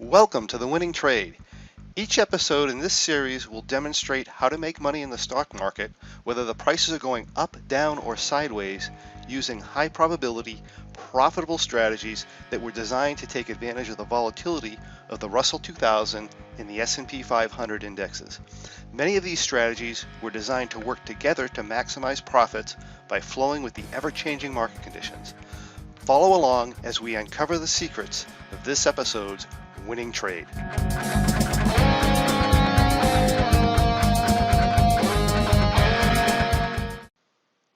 Welcome to The Winning Trade. Each episode in this series will demonstrate how to make money in the stock market, whether the prices are going up, down, or sideways, using high probability, profitable strategies that were designed to take advantage of the volatility of the Russell 2000 and the S&P 500 indexes. Many of these strategies were designed to work together to maximize profits by flowing with the ever-changing market conditions. Follow along as we uncover the secrets of this episode's winning trade.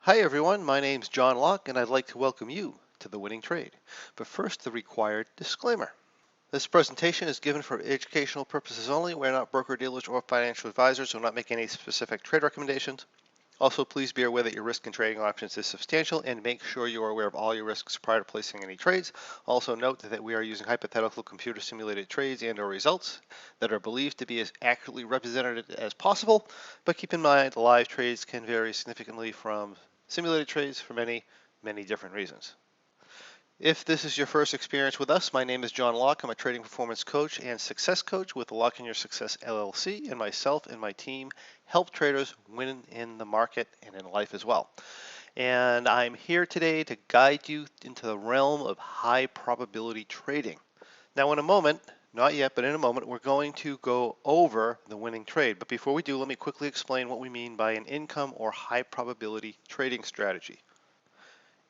Hi everyone, my name's John Locke and I'd like to welcome you to The Winning Trade. But first, the required disclaimer. This presentation is given for educational purposes only. We're not broker-dealers or financial advisors, so we'll not make any specific trade recommendations. Also, please be aware that your risk in trading options is substantial and make sure you are aware of all your risks prior to placing any trades. Also note that we are using hypothetical computer simulated trades and or results that are believed to be as accurately represented as possible, but keep in mind live trades can vary significantly from simulated trades for many different reasons. If this is your first experience with us, my name is John Locke. I'm a trading performance coach and success coach with Lock in Your Success LLC, and myself and my team help traders win in the market and in life as well. And I'm here today to guide you into the realm of high probability trading. Now in a moment, not yet, but in a moment, we're going to go over the winning trade. But before we do, let me quickly explain what we mean by an income or high probability trading strategy.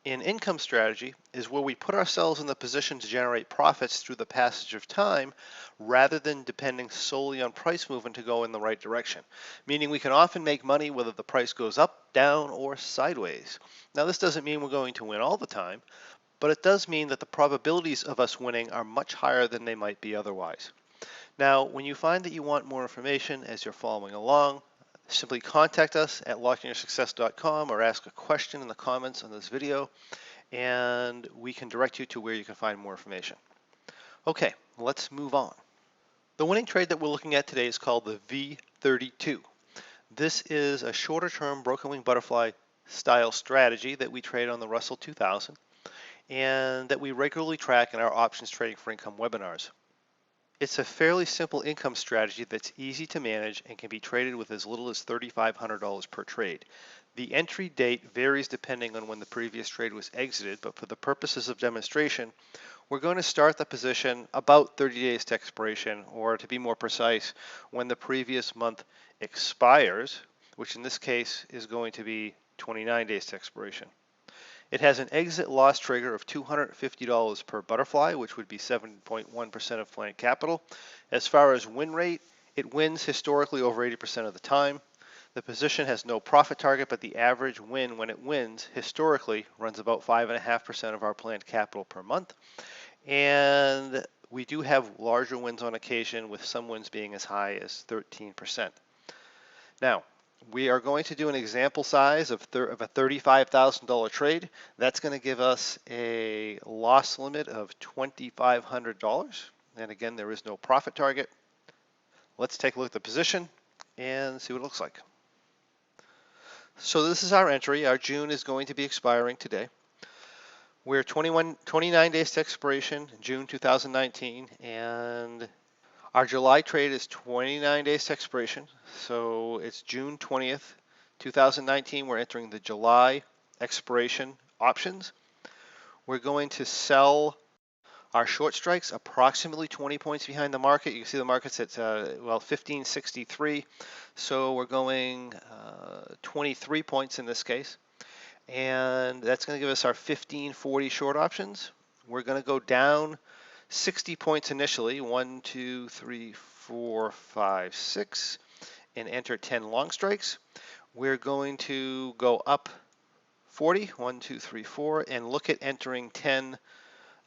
An income strategy is where we put ourselves in the position to generate profits through the passage of time rather than depending solely on price movement to go in the right direction, meaning we can often make money whether the price goes up, down, or sideways. Now this doesn't mean we're going to win all the time, but it does mean that the probabilities of us winning are much higher than they might be otherwise. Now, when you find that you want more information as you're following along, simply contact us at lockinyoursuccess.com or ask a question in the comments on this video, and we can direct you to where you can find more information. Okay, let's move on. The winning trade that we're looking at today is called the V32. This is a shorter term broken wing butterfly style strategy that we trade on the Russell 2000 and that we regularly track in our options trading for income webinars. It's a fairly simple income strategy that's easy to manage and can be traded with as little as $3,500 per trade. The entry date varies depending on when the previous trade was exited, but for the purposes of demonstration, we're going to start the position about 30 days to expiration, or to be more precise, when the previous month expires, which in this case is going to be 29 days to expiration. It has an exit loss trigger of $250 per butterfly, which would be 7.1% of planned capital. As far as win rate, it wins historically over 80% of the time. The position has no profit target, but the average win when it wins historically runs about 5.5% of our planned capital per month. And we do have larger wins on occasion, with some wins being as high as 13%. Now, we are going to do an example size of a $35,000 trade. That's going to give us a loss limit of $2,500. And again, there is no profit target. Let's take a look at the position and see what it looks like. So this is our entry. Our June is going to be expiring today. We're 29 days to expiration, June 2019, and our July trade is 29 days to expiration, so it's June 20th, 2019. We're entering the July expiration options. We're going to sell our short strikes approximately 20 points behind the market. You can see the market's at 1563, so we're going 23 points in this case, and that's going to give us our 1540 short options. We're going to go down 60 points initially, 1, 2, 3, 4, 5, 6, and enter 10 long strikes. We're going to go up 40, 1, 2, 3, 4, and look at entering 10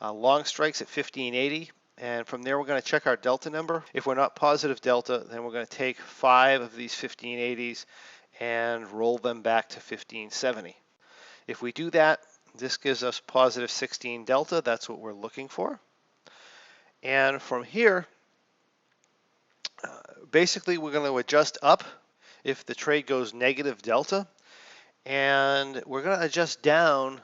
long strikes at 1580. And from there, we're going to check our delta number. If we're not positive delta, then we're going to take 5 of these 1580s and roll them back to 1570. If we do that, this gives us positive 16 delta. That's what we're looking for. And from here, basically we're going to adjust up if the trade goes negative delta, and we're going to adjust down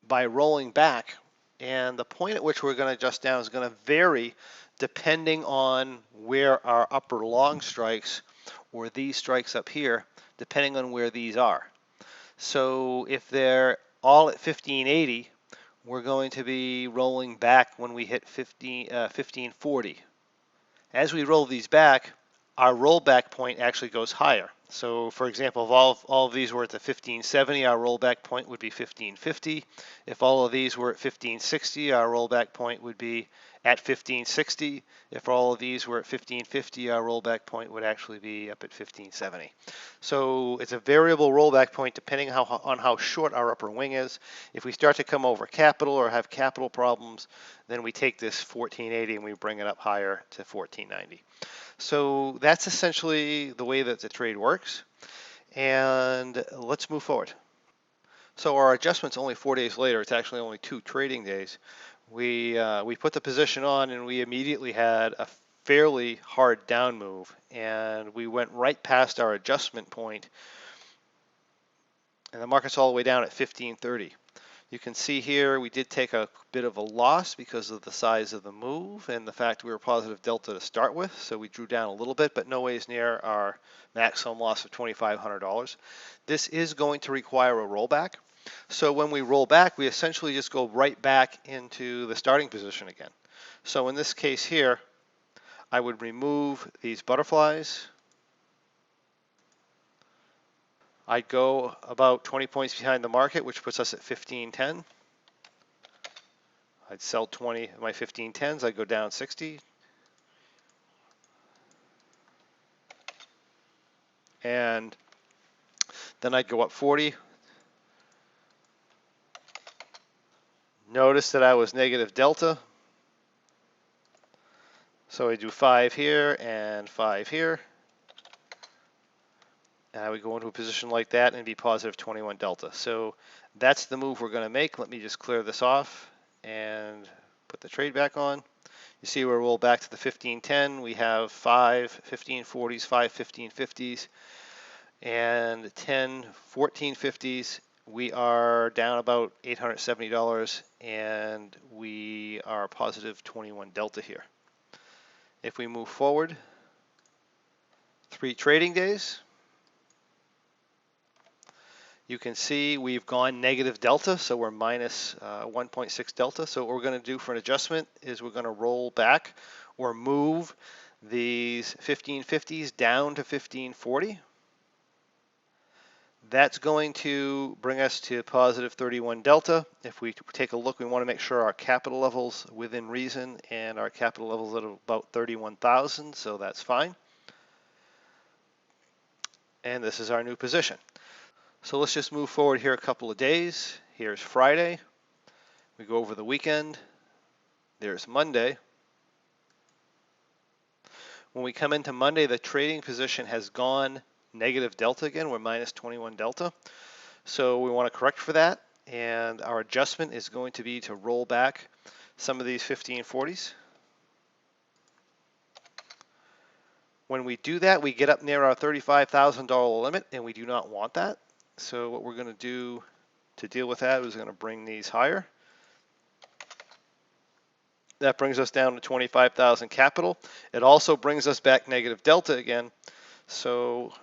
by rolling back. And the point at which we're going to adjust down is going to vary depending on where our upper long strikes or these strikes up here, depending on where these are. So if they're all at 1580, we're going to be rolling back when we hit 1540. As we roll these back, our rollback point actually goes higher. So for example, if all of these were at the 1570, our rollback point would be 1550. If all of these were at 1560, our rollback point would be at 1560. If all of these were at 1550, our rollback point would actually be up at 1570. So it's a variable rollback point depending on how short our upper wing is. If we start to come over capital or have capital problems, then we take this 1480 and we bring it up higher to 1490. So that's essentially the way that the trade works. And let's move forward. So our adjustment's only 4 days later. It's actually only 2 trading days. We put the position on and we immediately had a fairly hard down move, and we went right past our adjustment point, and the market's all the way down at 1530. You can see here we did take a bit of a loss because of the size of the move and the fact we were positive delta to start with, so we drew down a little bit, but no ways near our maximum loss of $2,500. This is going to require a rollback. So when we roll back, we essentially just go right back into the starting position again. So in this case here, I would remove these butterflies. I'd go about 20 points behind the market, which puts us at 1510. I'd sell 20 of my 1510s. I'd go down 60. And then I'd go up 40. Notice that I was negative delta. So I do 5 here and 5 here. And I would go into a position like that and be positive 21 delta. So that's the move we're going to make. Let me just clear this off and put the trade back on. You see we're rolled back to the 1510. We have 5 1540s, 5 1550s, and 10 1450s. We are down about $870, and we are positive 21 delta here. If we move forward 3 trading days, you can see we've gone negative delta, so we're minus 1.6 delta. So what we're going to do for an adjustment is we're going to roll back or move these 1550s down to 1540. That's going to bring us to positive 31 delta. If we take a look, we want to make sure our capital level's within reason, and our capital level's at about 31,000, so that's fine. And this is our new position. So let's just move forward here a couple of days. Here's Friday. We go over the weekend. There's Monday. When we come into Monday, the trading position has gone negative delta again. We're minus 21 delta. So we want to correct for that. And our adjustment is going to be to roll back some of these 1540s. When we do that, we get up near our $35,000 limit, and we do not want that. So what we're going to do to deal with that is going to bring these higher. That brings us down to 25,000 capital. It also brings us back negative delta again. So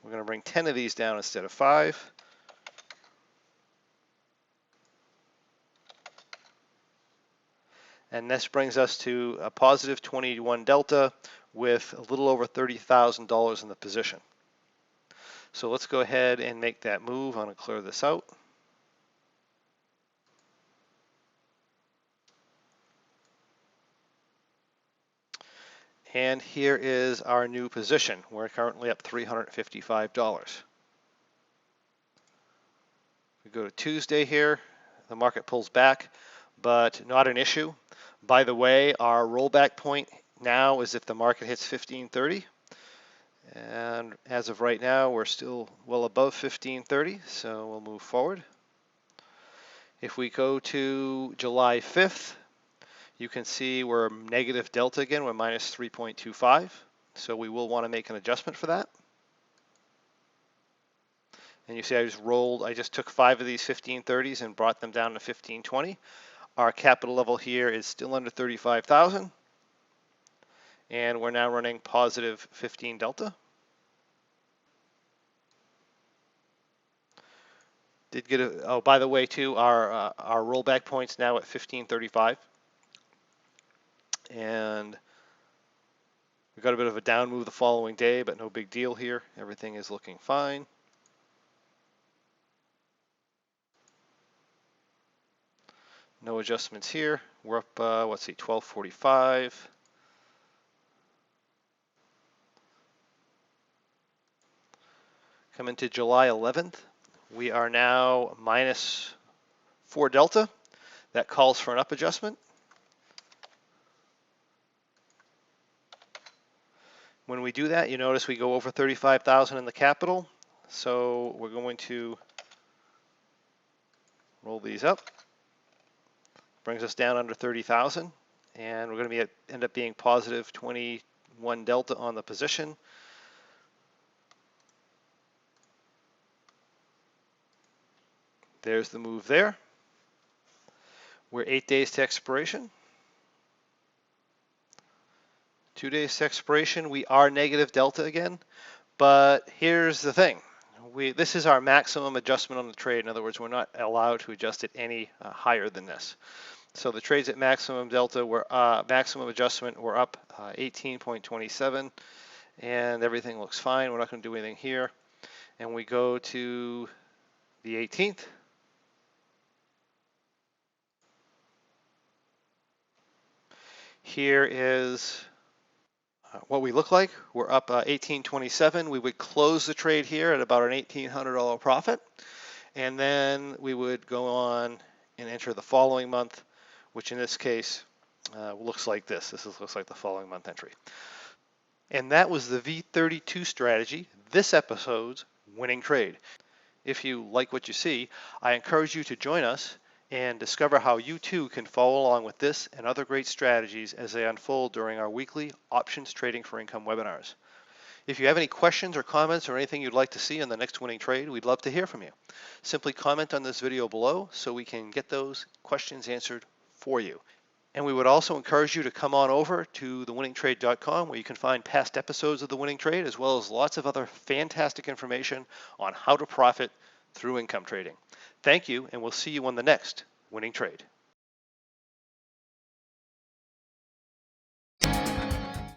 we're going to bring 10 of these down instead of 5. And this brings us to a positive 21 delta with a little over $30,000 in the position. So let's go ahead and make that move. I'm going to clear this out. And here is our new position. We're currently up $355. We go to Tuesday here. The market pulls back, but not an issue. By the way, our rollback point now is if the market hits 1530. And as of right now, we're still well above 1530, so we'll move forward. If we go to July 5th, you can see we're negative delta again. We're minus 3.25, so we will want to make an adjustment for that. And you see I just took 5 of these 1530s and brought them down to 1520. Our capital level here is still under 35,000. and we're now running positive 15 delta. Did get a, oh, by the way, too, our rollback point's now at 1535. And we got a bit of a down move the following day, but no big deal here. Everything is looking fine. No adjustments here. We're up, let's see, 1245. Coming to July 11th, we are now minus 4 delta. That calls for an up adjustment. When we do that, you notice we go over 35,000 in the capital. So we're going to roll these up. Brings us down under 30,000. And we're going to end up being positive 21 delta on the position. There's the move there. We're 8 days to expiration. 2 days to expiration. We are negative delta again. But here's the thing. This is our maximum adjustment on the trade. In other words, we're not allowed to adjust it any higher than this. So the trades at maximum delta were maximum adjustment were up 18.27, and everything looks fine. We're not going to do anything here. And we go to the 18th. Here is what we look like. We're up 18.27. We would close the trade here at about an $1,800 profit, and then we would go on and enter the following month, which in this case looks like this. Looks like the following month entry. And that was the V32 strategy, this episode's winning trade. If you like what you see, I encourage you to join us and discover how you too can follow along with this and other great strategies as they unfold during our weekly Options Trading for Income webinars. If you have any questions or comments or anything you'd like to see in the next winning trade, we'd love to hear from you. Simply comment on this video below so we can get those questions answered for you. And we would also encourage you to come on over to thewinningtrade.com where you can find past episodes of The Winning Trade as well as lots of other fantastic information on how to profit through income trading. Thank you, and we'll see you on the next Winning Trade.